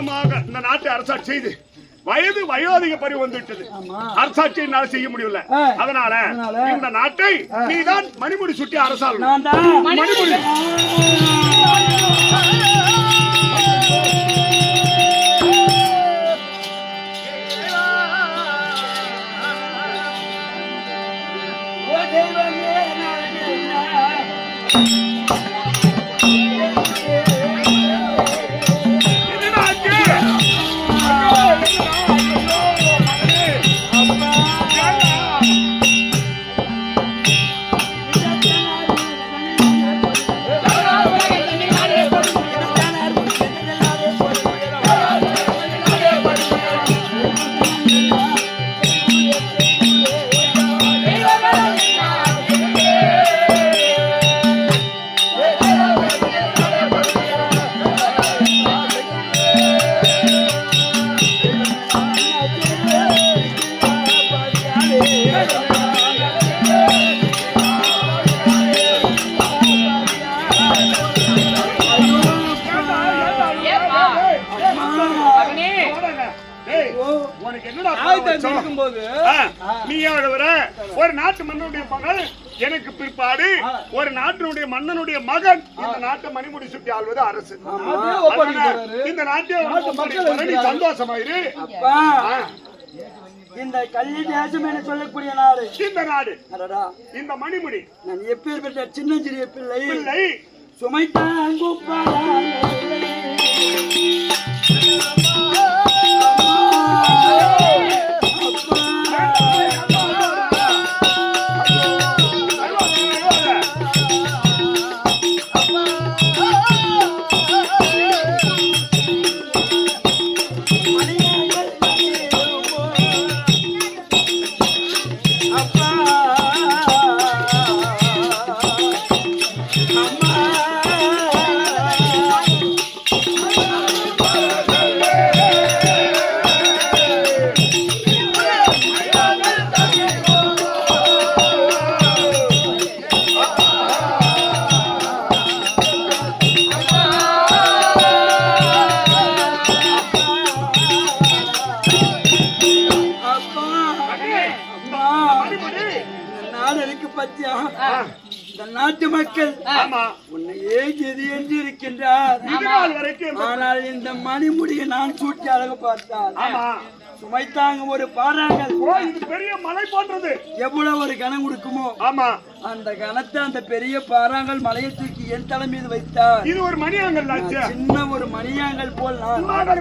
காலமாக இந்த நாட்டை அரசாட்சி செய்து வயது வயோதிக பருவம் வந்துவிட்டது. அரசாட்சி என்னால் செய்ய முடியல. அதனால இந்த நாட்டை நீதான் மணிமுடி சுட்டி அரசாள். மணிமுடி ஒரு நாட்டு மன்னனுடைய மகள் எனக்கு பிற்பாடு ஒரு நாட்டினுடைய மன்னனுடைய மகன் இந்த நாட்டை மணிமுடி சுட்டி ஆள்வது அரசு. இந்த நாட்டை சந்தோஷமாயிரு. இந்த கல்வி தேசம் என சொல்லக்கூடிய நாடு இந்த நாடு. இந்த மணிமுடி நான் எப்பேற்பட்ட சின்னஞ்சிறிய பிள்ளை சுமைத்தான் நாட்டு மக்கள் உன்னையே கெதி என்று இருக்கின்றார். ஆனால் இந்த மணிமுடியை நான் சூட்டி அழகு பார்த்தால் சுமைத்தாங்க ஒரு பாறாங்கல் பெரிய மலை போன்றது. எவ்வளவு ஒரு கணம் கொடுக்குமோ அந்த கணத்தை அந்த பெரிய பாறாங்கல் மலையை தூக்கி என் தலை மீது வைத்தார். இது ஒரு மணியாங்கல், சின்ன ஒரு மணியாங்கல் போல் நான்